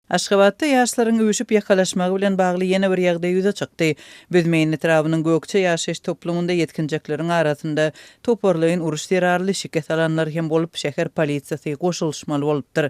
Aşgabatda ýaşlaryň öwüşüp ýakalaşmagy bilen bagly ýene bir ýagdaý ýüze çykdy. Büdmeýin etrabynyň gökçe ýaşaýyş toplumynda ýetkinjekleriň arasynda toporlaýyn uruş terarly şirket alanlar hem bolup şäher polisiýasy goşulmaly bolupdyr.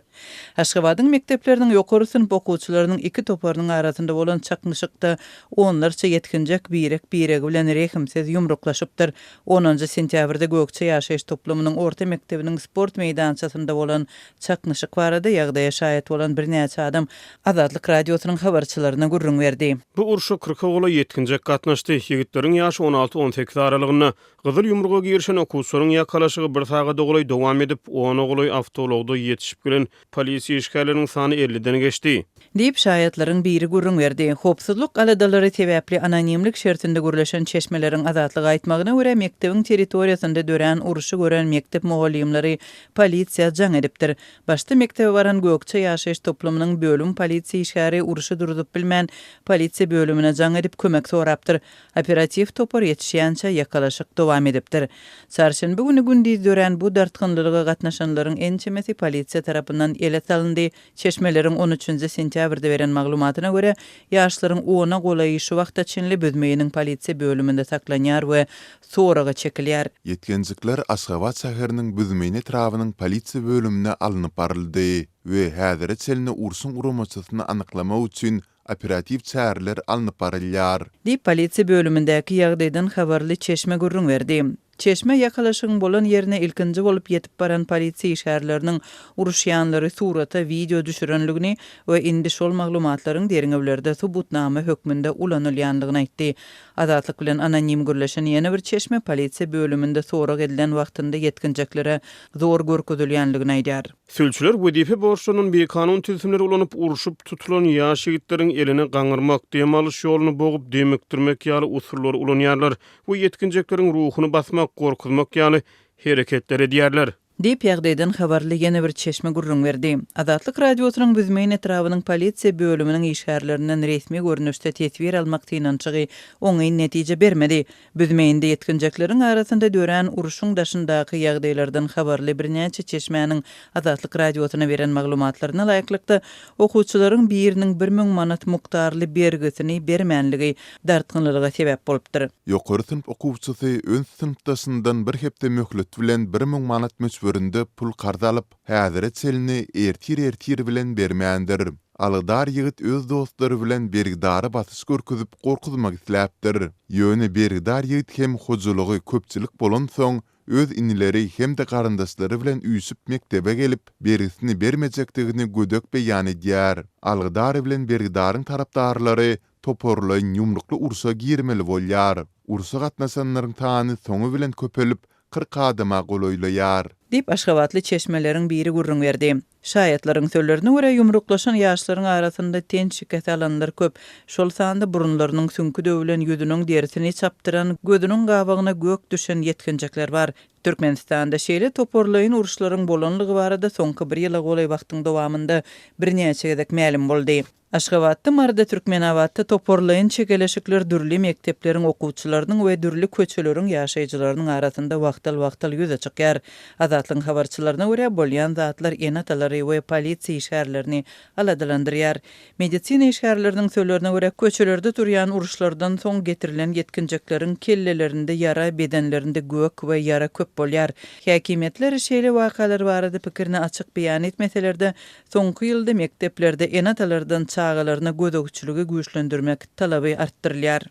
Aşgabatyň mekdepleriniň ýokary synp okuwçylarynyň iki toporynyň arasynda bolan çaknyşykda onlarça ýetkinjek birek bilen rehimsiz ýumruklaşypdyr. 10-njy sentýabrda gökçe ýaşaýyş toplumynyň orta mektebiniň sport meýdançasynda bolan çaknyşyk barada ýagdaýa şaýat bolan bir näçe adam Azatlyk radiosynyň habarçylaryna gurrun berdi. Bu urşa 40 gola yetkinjek gatnaşdy. Ýigitleriň ýaşy 16-18 aralygyna gyzyl ýumruga girişen okuwçylaryň ýakalaşygy bir sagada golay dowam edip, onu golay awtologda ýetişip gelen polisiýa işgärleriniň sany 50-den geçdi. Diýip şaýatlaryň biri gurrun berdi. Hopsuzlyk aladalary sebäpli anonimlik şertinde gürleşen çeşmeleriň azatlygy aýtmagyna görä mektebiň territoriýasynda dören uruşy gören mektep mugallimleri polisiýa jaň edipdir. Başda mektebe baran gökçe ýaşaýyş toplumynyň bölüm polisiýa işgäri uruşy durdup bilmän polisiýa bölümine jaň edip kömek sorapdyr. Operativ topar ýetişýänçe ýakalaşyk dowam edipdir. Çarşembe güni gündüz dören bu dartgynlylyga gatnaşanlaryň ençemesi polisiýa tarapyndan ele salyndy. Çeşmeleriň 13-nji sentýabrda beren maglumatyna görä, ýaşlaryň ona golaýy şu wagtda Çinli Büdmeýiniň polisiýa bölüminde saklanýar we soraga çekilýär. Yetkinjikler Aşgabat şäheriniň Büdmeýin etrabynyň polisiýa bölümine alınıp baryldy we häzir çelini ursun uramaçysyny anyklamak üçin operativ çäreler alınıp barylýar. Diýip polisiýa bölümindäki ýagdaýdan habarly Çeşme gurrun berdi. Çeşme ýakalaşygyň bolan ýerine ilkinji bolup ýetip baran polisiýa işgärleriniň uruşýanlary surata video düşürenligini we indi şol maglumatlaryň deriňewlerde subutnama hökmünde ulanylýanlygyny aýtdy. Azatlyk bilen anonim gürleşen ýene bir Çeşme polisiýa bölüminde sorak edilen wagtynda ýetkinjeklere zor görkezilýänligini aýdýar. Sülçüler wedife borçlarynyň bir kanun tüzümleri ulanyp uruşup tutulan ýaş ýigitleriň eline gaňyrmak, demalyş ýoluny bogup demektirmek ýaly usullary ulanýarlar. Bu ýetkinjekleriň ruhuny basmak, gorkuzmak ýaly hereketler edýärler. Diýip ýagdaýdan habarly ýene bir Çeşme gurrun berdi. Azatlyk radiosynyň Büdmeýin etrabynyň polisiýa bölüminiň işgärlerinden resmi görnüşde tesbir almak tynançygy oňy netije bermedi. Büdmeýinde ýetkinjekleriň arasynda dören uruşyň daşyndaky ýagdaýlardan habarly bir näçe Çeşmäniň Azatlyk radiosyna beren maglumatlaryna laýyklykda okuwçylaryň biriniň 1000 manat mukdarly bergisini bermänligi dartgynlylyga sebäp bolupdyr. Ýokary synp okuwçysy ön synpdaşyndan bir hepde möhlet bilen 1000 manat ünde pul karda alıp, häzire çelini ertir bilen bermändir. Aladar ýigit öz dostlary bilen bergidary batyş görkezip gorkuzmak isläpdir. Ýöne bergidar ýigit hem hojulugy köpçülik bolan soň öz inileri hem de garyndaşlary bilen üýsüp mektebe gelip bergisini bermejekdigini gödök beýan edýär. Algydar bilen bergidaryň tarapdarlary toporlaýyn ýumrukly ursa girmeli bolýar. Ursa gatnaşanlaryň tany soňu bilen köpelip 40 adama goloýlaýar. Diýip Aşgabatly Çeşmeleriň biri gurrun berdi. Şaýatlaryň sözlerine görä ýumruklaşan ýaşlaryň arasynda ten şirket alanlar köp. Şol sanda burunlarynyň sünkü döwülen ýüzüniň derisini çaptyran, gözüniň gabagyna gök düşen ýetkinjekler bar. Türkmenistanda şeýle toporlaýyn uruşlaryň bolanlygy barada soňky bir ýyla golay wagtyň dowamında bir näçe gezek ma'lum boldy. Aşgabatda marda Türkmenabatda toporlaýyn çekeleşikler dürli mektepleriň okuwçylarynyň we dürli köçeleriň ýaşaýjylarynyň arasynda wagtal ýüze çykýar. Azatlyň habarçylaryna görä bolýan zatlar enatalary we polisiýa işgärlerini aladalandyrýar. Medisina işgärleriniň sözlerine görä köçelerde turýan uruşlardan soň getirilen ýetkinjekleriň kellelerinde ýara, bedenlerinde gök we ýara köp bolýar. Häkimetler şeýle wakalary barada pikirini açyk beýan etmeselerde soňky ýylda mekteplerde enatalardan çağalarına gödökçülügi güýçlendirmek talaby arttyrylýar.